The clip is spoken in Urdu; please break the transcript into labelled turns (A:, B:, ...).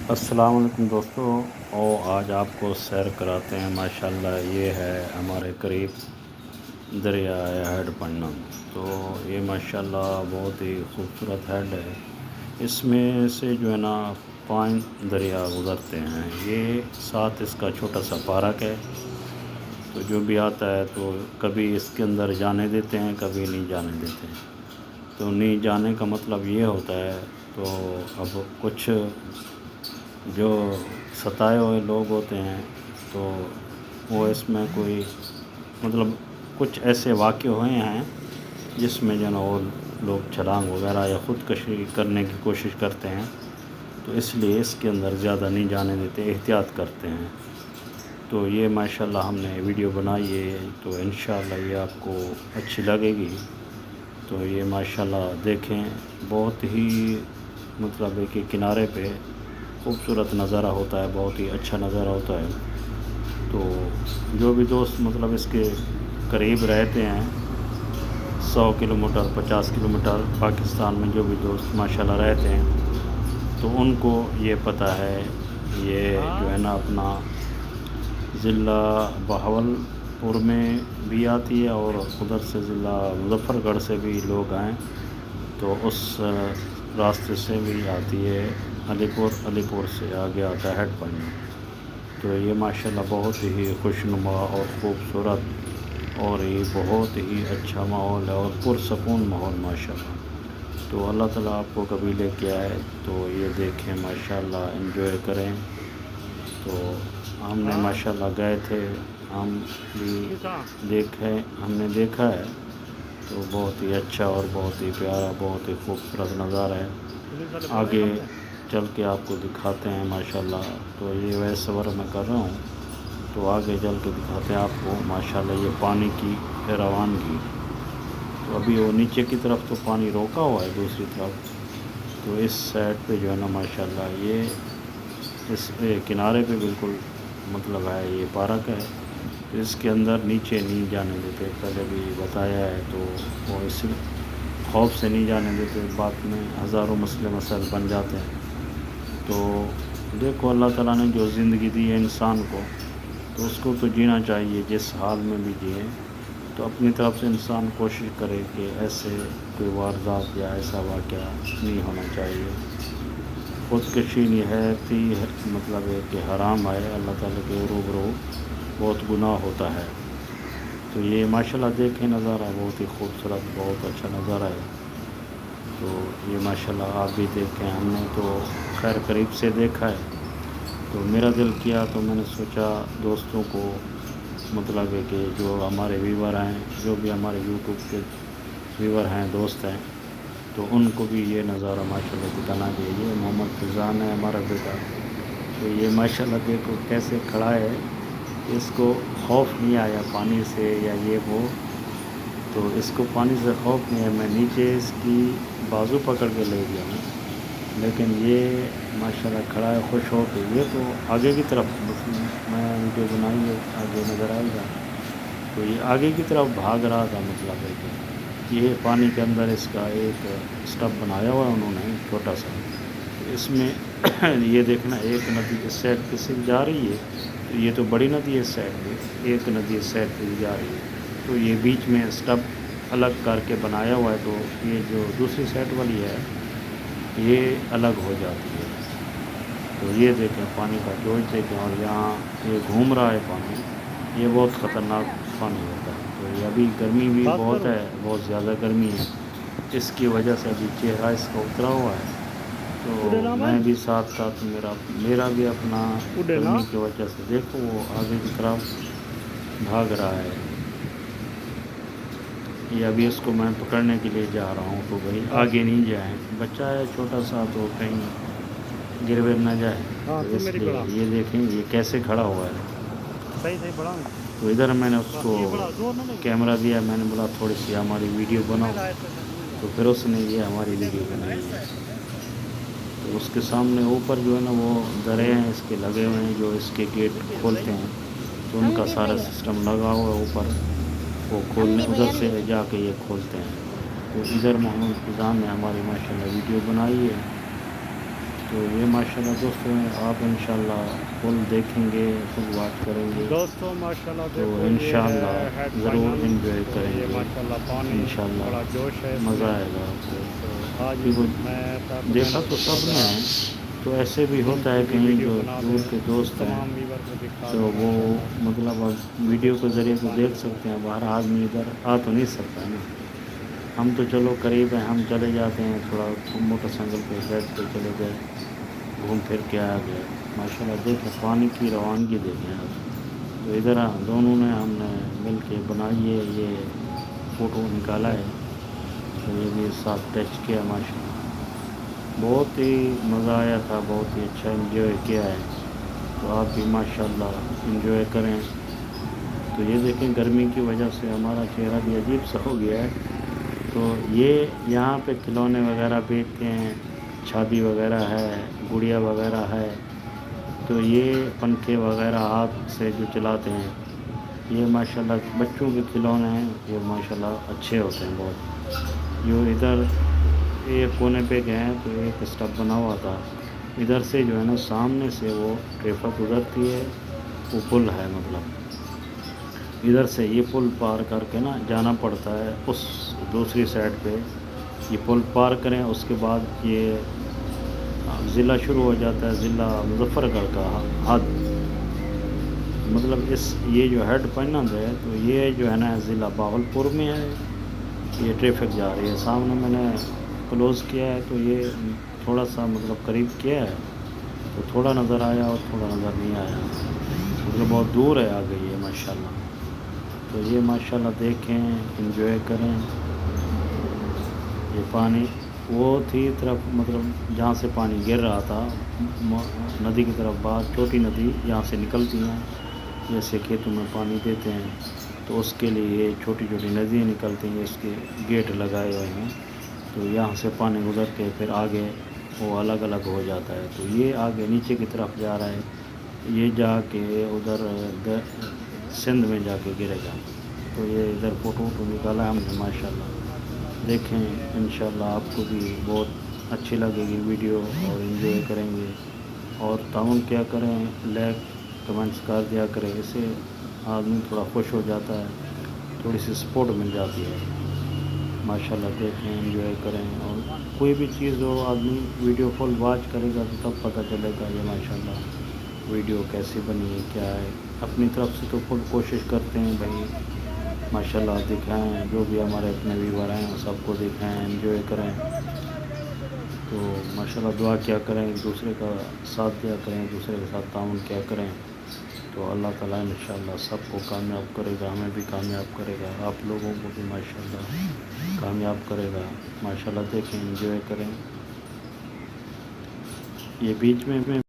A: السلام علیکم دوستو، اور آج آپ کو سیر کراتے ہیں ماشاءاللہ۔ یہ ہے ہمارے قریب دریا ہے ہیڈ پنڈم، تو یہ ماشاءاللہ بہت ہی خوبصورت ہیڈ ہے۔ اس میں سے جو ہے نا 5 دریا گزرتے ہیں۔ یہ ساتھ اس کا چھوٹا سا پارک ہے، تو جو بھی آتا ہے تو کبھی اس کے اندر جانے دیتے ہیں، کبھی نہیں جانے دیتے ہیں۔ تو نہیں جانے کا مطلب یہ ہوتا ہے، تو اب کچھ جو ستائے ہوئے لوگ ہوتے ہیں تو وہ اس میں کوئی مطلب کچھ ایسے واقع ہوئے ہیں جس میں جو ہے نا وہ لوگ چھلانگ وغیرہ یا خودکشی کرنے کی کوشش کرتے ہیں، تو اس لیے اس کے اندر زیادہ نہیں جانے دیتے، احتیاط کرتے ہیں۔ تو یہ ماشاءاللہ ہم نے ویڈیو بنائی ہے، تو انشاءاللہ یہ آپ کو اچھی لگے گی۔ تو یہ ماشاءاللہ دیکھیں، بہت ہی مطلب ہے کہ کنارے پہ خوبصورت نظارہ ہوتا ہے، بہت ہی اچھا نظارہ ہوتا ہے۔ تو جو بھی دوست مطلب اس کے قریب رہتے ہیں، 100 کلومیٹر 50 کلومیٹر پاکستان میں جو بھی دوست ماشاءاللہ رہتے ہیں، تو ان کو یہ پتہ ہے۔ یہ جو ہے نا اپنا ضلع بہاولپور میں بھی آتی ہے، اور ادھر سے ضلع مظفر گڑھ سے بھی لوگ آئیں تو اس راستے سے بھی آتی ہے۔ علی پور سے آگے آتا ہے ہیڈ پنڈم۔ تو یہ ماشاءاللہ بہت ہی خوشنما اور خوبصورت اور یہ بہت ہی اچھا ماحول ہے اور پرسکون ماحول ماشاءاللہ۔ تو اللہ تعالیٰ آپ کو کبھی لے کے آئے تو یہ دیکھیں ماشاءاللہ، انجوائے کریں۔ تو ہم نے ماشاءاللہ گئے تھے، ہم بھی ہم نے دیکھا ہے، تو بہت ہی اچھا اور بہت ہی پیارا، بہت ہی خوبصورت نظارہ ہے۔ آگے چل کے آپ کو دکھاتے ہیں ماشاءاللہ۔ تو یہ ویسے صبر میں کر رہا ہوں، تو آگے چل کے دکھاتے ہیں آپ کو ماشاءاللہ یہ پانی کی روانگی۔ تو ابھی وہ نیچے کی طرف تو پانی روکا ہوا ہے، دوسری طرف تو اس سائڈ پہ جو ہے نا ماشاءاللہ یہ اس کنارے پہ بالکل مطلب ہے یہ پارک ہے، تو اس کے اندر نیچے نہیں جانے دیتے، پہلے بھی بتایا ہے۔ تو وہ اس خوف سے نہیں جانے دیتے، بعد میں ہزاروں مسئلے مسائل بن جاتے ہیں۔ تو دیکھو، اللہ تعالیٰ نے جو زندگی دی ہے انسان کو، تو اس کو تو جینا چاہیے، جس حال میں بھی جیے۔ تو اپنی طرف سے انسان کوشش کرے کہ ایسے کوئی واردات یا ایسا واقعہ نہیں ہونا چاہیے۔ خودکشی نہایت ہی مطلب ہے کہ حرام ہے، اللہ تعالیٰ کے روبرو بہت گناہ ہوتا ہے۔ تو یہ ماشاءاللہ دیکھیں نظارہ، بہت ہی خوبصورت، بہت اچھا نظارہ ہے۔ تو یہ ماشاءاللہ آپ بھی دیکھیں، ہم نے تو خیر قریب سے دیکھا ہے، تو میرا دل کیا تو میں نے سوچا دوستوں کو مطلب ہے کہ جو ہمارے ویور ہیں، جو بھی ہمارے یوٹیوب کے ویور ہیں، دوست ہیں، تو ان کو بھی یہ نظارہ ماشاءاللہ دکھانا چاہیے۔ یہ محمد فیضان ہے ہمارا بیٹا، تو یہ ماشاءاللہ دیکھو کیسے کھڑا ہے، اس کو خوف نہیں آیا پانی سے یا یہ وہ، تو اس کو پانی سے خوف نہیں ہے۔ میں نیچے اس کی بازو پکڑ کے لے گیا ہوں، لیکن یہ ماشاءاللہ کھڑا ہے خوش ہو کے۔ یہ تو آگے کی طرف میں ویڈیو بنائی ہے، آگے نظر آئے گا، تو یہ آگے کی طرف بھاگ رہا تھا۔ مطلب ہے کہ یہ پانی کے اندر اس کا ایک اسٹپ بنایا ہوا ہے انہوں نے چھوٹا سا، اس میں یہ دیکھنا ایک ندی اس سائڈ پہ سے جا رہی ہے، تو یہ تو بڑی ندی ہے اس سائڈ پہ، ایک ندی اس سائڈ پہ جا رہی ہے، تو یہ بیچ میں اسٹپ الگ کر کے بنایا ہوا ہے، تو یہ جو دوسری سائڈ والی ہے یہ الگ ہو جاتی ہے۔ تو یہ دیکھیں پانی کا جوش دیکھیں، اور یہاں یہ گھوم رہا ہے پانی، یہ بہت خطرناک پانی ہوتا ہے۔ تو یہ ابھی گرمی بھی بہت ہے، بہت زیادہ گرمی ہے، اس کی وجہ سے ابھی چہرہ اس کا اترا ہوا ہے۔ تو میں بھی ساتھ ساتھ میرا بھی اپنا گرمی کی وجہ سے دیکھو وہ آگے کی طرف بھاگ رہا ہے۔ یہ ابھی اس کو میں پکڑنے کے لیے جا رہا ہوں، تو بھائی آگے نہیں جائیں، بچہ ہے چھوٹا سا، تو کہیں گر ور نہ جائے، تو اس لیے یہ دیکھیں یہ کیسے کھڑا ہوا ہے۔ تو ادھر میں نے اس کو کیمرہ دیا، میں نے بولا تھوڑی سی ہماری ویڈیو بناؤ، تو پھر اس نے یہ ہماری ویڈیو بنائی ہے۔ تو اس کے سامنے اوپر جو ہے نا وہ درے ہیں اس کے لگے ہوئے ہیں، جو اس کے گیٹ کھولتے ہیں، تو ان کا سارا سسٹم لگا ہوا ہے اوپر، وہ کھولنے ادھر سے جا کے یہ کھولتے ہیں۔ تو ادھر محمد فیضان نے ہماری ماشاءاللہ ویڈیو بنائی ہے۔ تو یہ ماشاءاللہ دوستوں آپ انشاءاللہ فل دیکھیں گے، فل واچ کریں گے
B: دوستوں ماشاءاللہ
A: تو
B: دیکھو
A: انشاءاللہ
B: یہ ہیڈ
A: ضرور
B: فائنل،
A: انجوائے
B: تو
A: کریں
B: یہ
A: گے،
B: ماشاءاللہ پانی
A: انشاءاللہ
B: بڑا جوش ہے اس
A: مزہ
B: میں۔
A: آئے گا آپ کو۔
B: تو آج
A: کیونکہ
B: میں
A: دیکھا
B: نے
A: تو
B: سوچا
A: سب نے
B: ذرا
A: ہے، تو ایسے بھی
B: ان
A: ہوتا
B: کی
A: ہے
B: بھی
A: کہیں
B: ویڈیو
A: جو
B: بنا دیں،
A: دور کے دوست ہیں
B: تمام ویور کو دکھا
A: تو
B: دیں
A: وہ
B: ماشاءاللہ۔
A: مطلب اب ویڈیو کے
B: دیکھو
A: ذریعے تو
B: پانی
A: دیکھ سکتے ہیں، باہر آدمی ادھر آ تو نہیں سکتا ہے نا۔ ہم تو چلو قریب ہیں، ہم چلے جاتے ہیں، تھوڑا موٹر سائیکل پہ بیٹھ کے چلے گئے، گھوم پھر کے آ گئے۔ ماشاءاللہ دیکھیں پانی کی روانگی دیکھیں آپ۔ تو ادھر دونوں نے ہم نے مل کے بنائی ہے، یہ فوٹو نکالا ہے، تو یہ بھی ساتھ ٹچ کیا ماشاءاللہ۔ بہت ہی مزہ آیا تھا، بہت ہی اچھا انجوائے کیا ہے، تو آپ بھی ماشاءاللہ انجوائے کریں۔ تو یہ دیکھیں گرمی کی وجہ سے ہمارا چہرہ بھی عجیب سا ہو گیا ہے۔ تو یہ یہاں پہ کھلونے وغیرہ بیچتے ہیں، شادی وغیرہ ہے، گڑیا وغیرہ ہے، تو یہ پنکھے وغیرہ ہاتھ سے جو چلاتے ہیں، یہ ماشاءاللہ بچوں کے کھلونے ہیں، یہ ماشاءاللہ اچھے ہوتے ہیں بہت۔ جو ادھر ایک کونے پہ گئے ہیں تو ایک اسٹپ بنا ہوا تھا، ادھر سے جو ہے نا سامنے سے وہ ٹریفک گزرتی ہے، وہ پل ہے، مطلب ادھر سے یہ پل پار کر کے نا جانا پڑتا ہے اس دوسری سائڈ پہ۔ یہ پل پار کریں، اس کے بعد یہ ضلع شروع ہو جاتا ہے، ضلع مظفر گڑھ کا حد، مطلب یہ جو ہیڈ پنند ہے تو یہ جو ہے نا ضلع بہاولپور میں ہے۔ یہ ٹریفک جا رہی ہے سامنے، میں نے کلوز کیا ہے تو یہ تھوڑا سا مطلب قریب کیا ہے تو تھوڑا نظر آیا اور تھوڑا نظر نہیں آیا، مطلب بہت دور ہے آگے یہ ماشاءاللہ۔ تو یہ ماشاءاللہ دیکھیں، انجوائے کریں۔ یہ پانی وہ تھی طرف، مطلب جہاں سے پانی گر رہا تھا ندی کی طرف، بعد چھوٹی ندی یہاں سے نکلتی ہیں، جیسے کھیتوں میں پانی دیتے ہیں تو اس کے لیے چھوٹی چھوٹی ندیاں نکلتی ہیں، اس کے گیٹ لگائے ہوئے ہیں، تو یہاں سے پانی گزر کے پھر آگے وہ الگ الگ ہو جاتا ہے، تو یہ آگے نیچے کی طرف جا رہا ہے، یہ جا کے ادھر سندھ میں جا کے گرے گا۔ تو یہ ادھر فوٹو نکالا ہم نے ماشاءاللہ، دیکھیں انشاءاللہ آپ کو بھی بہت اچھی لگے گی ویڈیو اور انجوائے کریں گے۔ اور تعاون کیا کریں، لائک کمنٹس کر دیا کریں، اس سے آدمی تھوڑا خوش ہو جاتا ہے، تھوڑی سی سپورٹ مل جاتی ہے ماشاءاللہ۔ دیکھیں انجوائے کریں، اور کوئی بھی چیز ہو آدمی ویڈیو فل واچ کرے گا تو تب پتہ چلے گا یہ ماشاءاللہ ویڈیو کیسی بنی ہے، کیا ہے۔ اپنی طرف سے تو فل کوشش کرتے ہیں بھائی ماشاءاللہ دکھائیں، جو بھی ہمارے اپنے ویور ہیں سب کو دکھائیں، انجوائے کریں۔ تو ماشاءاللہ دعا کیا کریں، ایک دوسرے کا ساتھ دیا کریں، ایک دوسرے کے ساتھ تعاون کیا کریں، تو اللہ تعالیٰ انشاءاللہ سب کو کامیاب کرے گا، ہمیں بھی کامیاب کرے گا، آپ لوگوں کو بھی ماشاءاللہ کامیاب کرے گا ماشاءاللہ۔ دیکھیں انجوائے کریں۔ یہ بیچ میں